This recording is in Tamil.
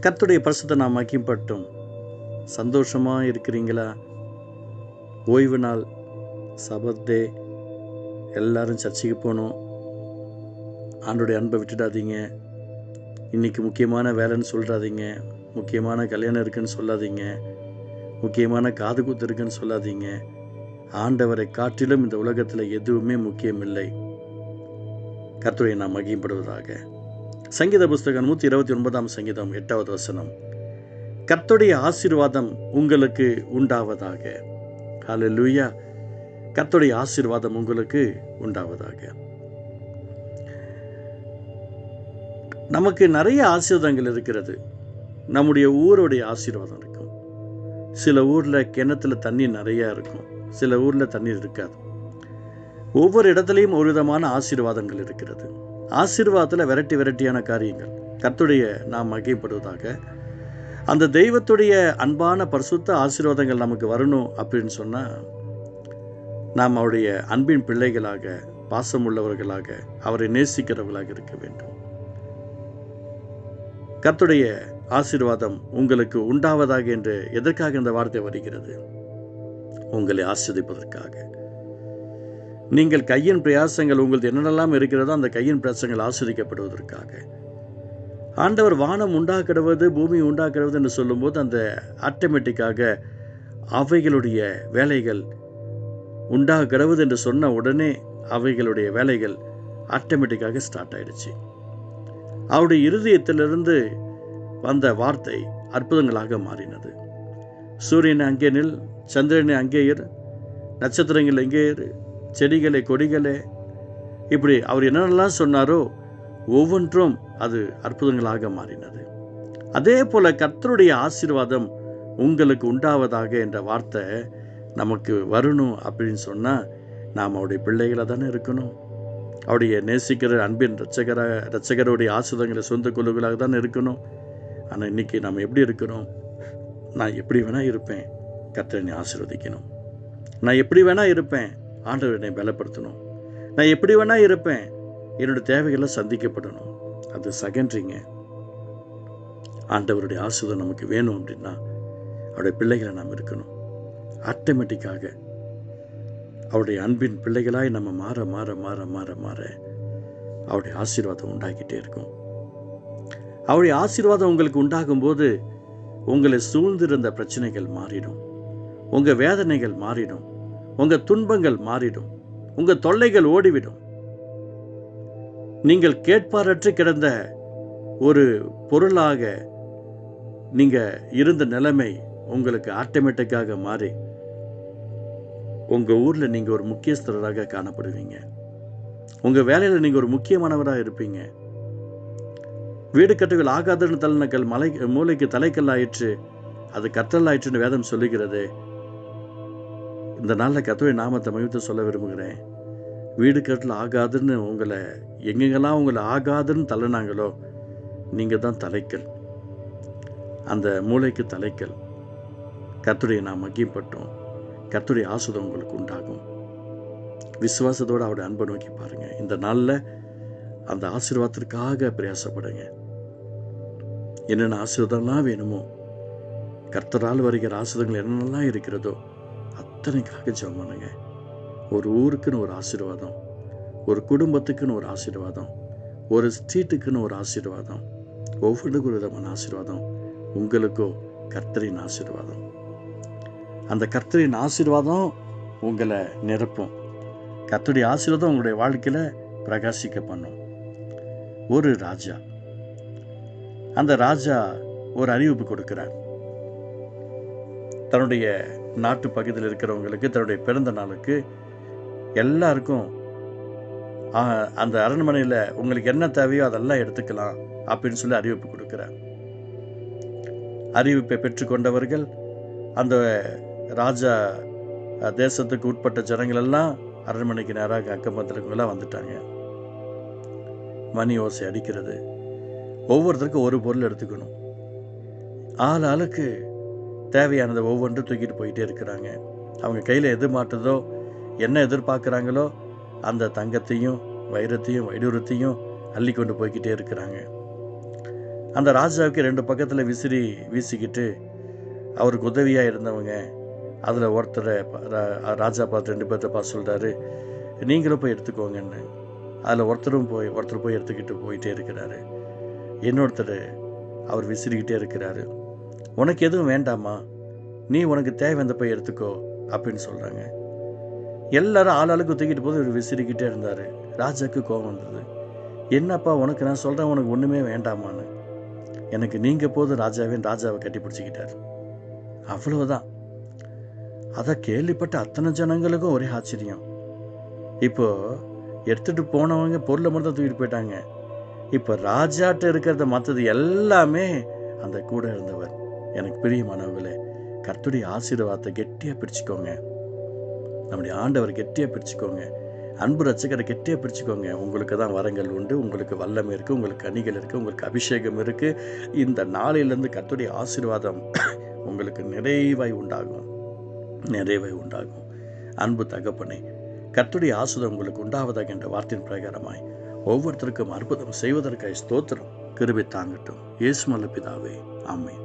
கர்த்தருடைய பரிசுத்த நாம் மகிமைப்பட்டும். சந்தோஷமாக இருக்கிறீங்களா? ஓய்வு நாள், சபத் டே, எல்லாரும் சர்ச்சைக்கு போகணும். ஆண்டோடைய அன்பை விட்டுடாதீங்க. இன்றைக்கி முக்கியமான வேலைன்னு சொல்கிறாதீங்க. முக்கியமான கல்யாணம் இருக்குன்னு சொல்லாதீங்க. முக்கியமான காது குத்து இருக்குன்னு சொல்லாதீங்க. ஆண்டவரை காட்டிலும் இந்த உலகத்தில் எதுவுமே முக்கியமில்லை. கர்த்தரை நாம் மகிமைப்படுவதாக. சங்கீத புஸ்தகம் 129 சங்கீதம் 8வது வசனம். கர்த்தருடைய ஆசீர்வாதம் உங்களுக்கு உண்டாவதாக. ஹல்லேலூயா. கர்த்தருடைய ஆசீர்வாதம் உங்களுக்கு உண்டாவதாக. நமக்கு நிறைய ஆசீர்வாதங்கள் இருக்கிறது. நம்முடைய ஊருடைய ஆசீர்வாதம் இருக்கும். சில ஊரில் கிணத்துல தண்ணி நிறையா இருக்கும், சில ஊரில் தண்ணீர் இருக்காது. ஒவ்வொரு இடத்துலையும் ஒரு விதமான ஆசீர்வாதங்கள் இருக்கிறது. ஆசீர்வாதத்தில் வெரைட்டியான காரியங்கள். கர்த்தருடைய நாம் மகிமைப்படுவதாக. அந்த தெய்வத்துடைய அன்பான பரிசுத்த ஆசீர்வாதங்கள் நமக்கு வரணும் அப்படின்னு சொன்னால், நாம் அவருடைய அன்பின் பிள்ளைகளாக, பாசம் உள்ளவர்களாக, அவரை நேசிக்கிறவர்களாக இருக்க வேண்டும். கர்த்தருடைய ஆசீர்வாதம் உங்களுக்கு உண்டாவதாக என்று எதற்காக இந்த வார்த்தை வருகிறது? உங்களை ஆசீர்வதிப்பதற்காக. நீங்கள் கையின் பிரயாசங்கள் உங்களது என்னென்னலாம் இருக்கிறதோ அந்த கையின் பிரயாசங்கள் ஆசீர்வதிக்கப்படுவதற்காக. ஆண்டவர் வானம் உண்டாக்கிடுவது, பூமி உண்டாக்கிடுவது என்று சொல்லும்போது அந்த ஆட்டோமேட்டிக்காக அவைகளுடைய வேலைகள் உண்டாகிறது என்று சொன்ன உடனே அவைகளுடைய வேலைகள் ஆட்டோமேட்டிக்காக ஸ்டார்ட் ஆயிடுச்சு. அவருடைய இருதயத்திலிருந்து வந்த வார்த்தை அற்புதங்களாக மாறினது. சூரியனை அங்கே நில், சந்திரனை அங்கே இரு, நட்சத்திரங்கள் எங்கே இரு, செடிகளை கொடிகளே, இப்படி அவர் என்னென்னலாம் சொன்னாரோ ஒவ்வொன்றும் அது அற்புதங்களாக மாறினது. அதே போல கர்த்தருடைய ஆசீர்வாதம் உங்களுக்கு உண்டாவதாக என்ற வார்த்தை நமக்கு வரணும் அப்படின்னு சொன்னால், நாம் அவருடைய பிள்ளைகளாக தானே இருக்கணும். அவருடைய நேசிக்கிற அன்பின் இரட்சகருடைய ஆசீர்வாதங்களை சொந்த கொள்ளுகளாக தானே இருக்கணும். ஆனால் இன்றைக்கி நாம் எப்படி இருக்கிறோம்? நான் எப்படி வேணால் இருப்பேன், கர்த்தர் என்னை ஆசீர்வதிக்கணும். நான் எப்படி வேணால் இருப்பேன், ஆண்டவர் என்னை பலப்படுத்தணும். நான் எப்படி வேணால் இருப்பேன், என்னோடய தேவைகளை சந்திக்கப்படணும். அது செகண்டரிங்க. ஆண்டவருடைய ஆசீர்வாதம் நமக்கு வேணும் அப்படின்னா அவருடைய பிள்ளைகளை நாம் இருக்கணும். ஆட்டோமேட்டிக்காக அவருடைய அன்பின் பிள்ளைகளாய் நம்ம மாற மாற மாற மாற மாற அவருடைய ஆசீர்வாதம் உண்டாகிட்டே இருக்கும். அவருடைய ஆசீர்வாதம் உங்களுக்கு உண்டாகும்போது உங்களை சூழ்ந்திருந்த பிரச்சனைகள் மாறிடும், உங்கள் வேதனைகள் மாறிடும், உங்கள் துன்பங்கள் மாறிடும், உங்கள் தொல்லைகள் ஓடிவிடும். நீங்கள் கேட்பாரற்று கிடந்த ஒரு பொருளாக நீங்கள் இருந்த நிலைமை உங்களுக்கு ஆட்டோமேட்டிக்காக மாறி உங்கள் ஊரில் நீங்கள் ஒரு முக்கியஸ்தராக காணப்படுவீங்க. உங்கள் வேலையில் நீங்கள் ஒரு முக்கியமானவராக இருப்பீங்க. வீடு கட்டுகள் ஆகாதன்னு தள்ளினக்கல் மூளைக்கு தலைக்கல் ஆயிற்று, அது கற்றல் ஆயிற்றுன்னு வேதம் சொல்லுகிறது. இந்த நாளில் கர்த்தருடைய நாமத்தை மகிமைத்து சொல்ல விரும்புகிறேன். வீடு கட்டல் ஆகாதுன்னு உங்களை எங்கெங்கெல்லாம் உங்களை ஆகாதுன்னு தள்ளினாங்களோ நீங்கள் தான் தலைக்கல், அந்த மூளைக்கு தலைக்கல். கர்த்தருடைய நாம் மகிமைப்பட்டோம். கர்த்தருடைய ஆசீர்வாதம் உங்களுக்கு உண்டாகும். விசுவாசத்தோடு அவருடைய அன்பை நோக்கி பாருங்கள். இந்த நாளில் அந்த ஆசீர்வாதத்திற்காக பிரயாசப்படுங்க. என்னென்ன ஆசீர்வாதம்லாம் வேணுமோ, கர்த்தரால் வருகிற ஆசீர்வாதங்கள் என்னென்னலாம் இருக்கிறதோ அத்தனைக்காக ஜெபம் பண்ணுங்க. ஒரு ஊருக்குன்னு ஒரு ஆசீர்வாதம், ஒரு குடும்பத்துக்குன்னு ஒரு ஆசீர்வாதம், ஒரு ஸ்ட்ரீட்டுக்குன்னு ஒரு ஆசீர்வாதம், ஒவ்வொன்றுக்கும் ஒரு விதமான ஆசீர்வாதம். உங்களுக்கோ கர்த்தரின் ஆசீர்வாதம். அந்த கர்த்தரின் ஆசீர்வாதம் உங்களை நிரப்பும். கர்த்தருடைய ஆசீர்வாதம் உங்களுடைய வாழ்க்கையில் பிரகாசிக்க பண்ணும். ஒரு ராஜா, அந்த ராஜா ஒரு அறிவிப்பு கொடுக்கிறார். தன்னுடைய நாட்டு பகுதியில் இருக்கிறவங்களுக்கு, தன்னுடைய பிறந்த நாளுக்கு எல்லாருக்கும் அந்த அரண்மனையில் உங்களுக்கு என்ன தேவையோ அதெல்லாம் எடுத்துக்கலாம் அப்படின்னு சொல்லி அறிவிப்பு கொடுக்கிறார். அறிவிப்பை பெற்றுக்கொண்டவர்கள், அந்த ராஜா தேசத்துக்கு உட்பட்ட ஜனங்கள் எல்லாம் அரண்மனைக்கு நேராக அக்கம்பத்திரங்களாக வந்துட்டாங்க. மணி ஓசை அடிக்கிறது. ஒவ்வொருத்தருக்கும் ஒரு பொருள் எடுத்துக்கணும். ஆளுக்கு தேவையானதை ஒவ்வொன்றும் தூக்கிட்டு போயிட்டே இருக்கிறாங்க. அவங்க கையில் எது மாட்டுதோ, என்ன எதிர்பார்க்குறாங்களோ அந்த தங்கத்தையும் வைரத்தையும் வைடூரத்தையும் அள்ளி கொண்டு போய்கிட்டே இருக்கிறாங்க. அந்த ராஜாவுக்கு 2 பக்கத்தில் விசிறி வீசிக்கிட்டு அவருக்கு உதவியாக இருந்தவங்க அதில் ஒருத்தரை ராஜா பார்த்து 2 பேர்த்த பார்த்து சொல்கிறாரு, நீங்களும் போய் எடுத்துக்கோங்கன்னு. அதில் ஒருத்தர் போய் எடுத்துக்கிட்டு போயிட்டே இருக்கிறாரு. இன்னொருத்தர் அவர் விசிறிக்கிட்டே இருக்கிறாரு. உனக்கு எதுவும் வேண்டாமா, நீ உனக்கு தேவையான போய் எடுத்துக்கோ அப்படின்னு சொல்கிறாங்க. எல்லாரும் ஆளாளுக்கு தூக்கிட்டு போது இவர் விசிறிக்கிட்டே இருந்தார். ராஜாவுக்கு கோபம் வந்தது. என்னப்பா உனக்கு நான் சொல்கிறேன், உனக்கு ஒன்றுமே வேண்டாமான்னு. எனக்கு நீங்கள் போதும் ராஜாவை கட்டி பிடிச்சிக்கிட்டார். அவ்வளவுதான். அதை கேள்விப்பட்ட அத்தனை ஜனங்களுக்கும் ஒரே ஆச்சரியம். இப்போது எடுத்துகிட்டு போனவங்க பொருளை மட்டும் தூக்கிட்டு போயிட்டாங்க. இப்போ ராஜாட்ட இருக்கிறத மற்றது எல்லாமே அந்த கூட இருந்தவர். எனக்கு பிரியமானவர்களே, கர்த்தருடைய ஆசீர்வாதத்தை கெட்டியாக பிடிச்சிக்கோங்க. நம்முடைய ஆண்டவர் கெட்டியாக பிடிச்சிக்கோங்க. அன்பு ரட்சகரை கெட்டியாக பிடிச்சிக்கோங்க. உங்களுக்கு தான் வரங்கள் உண்டு, உங்களுக்கு வல்லமை இருக்குது, உங்களுக்கு கனிகள் இருக்குது, உங்களுக்கு அபிஷேகம் இருக்குது. இந்த நாளிலிருந்து கர்த்தருடைய ஆசீர்வாதம் உங்களுக்கு நிறைவாய் உண்டாகும். அன்பு தகப்பனே, கர்த்தருடைய ஆசீர்வாதம் உங்களுக்கு உண்டாவதாக என்ற வார்த்தையின் பிரகாரமாய் ஒவ்வொருத்தருக்கும் அற்புதம் செய்வதற்காக ஸ்தோத்திரம். கிருபை தாங்கட்டும். இயேசு நல்ல பிதாவே, ஆமென்.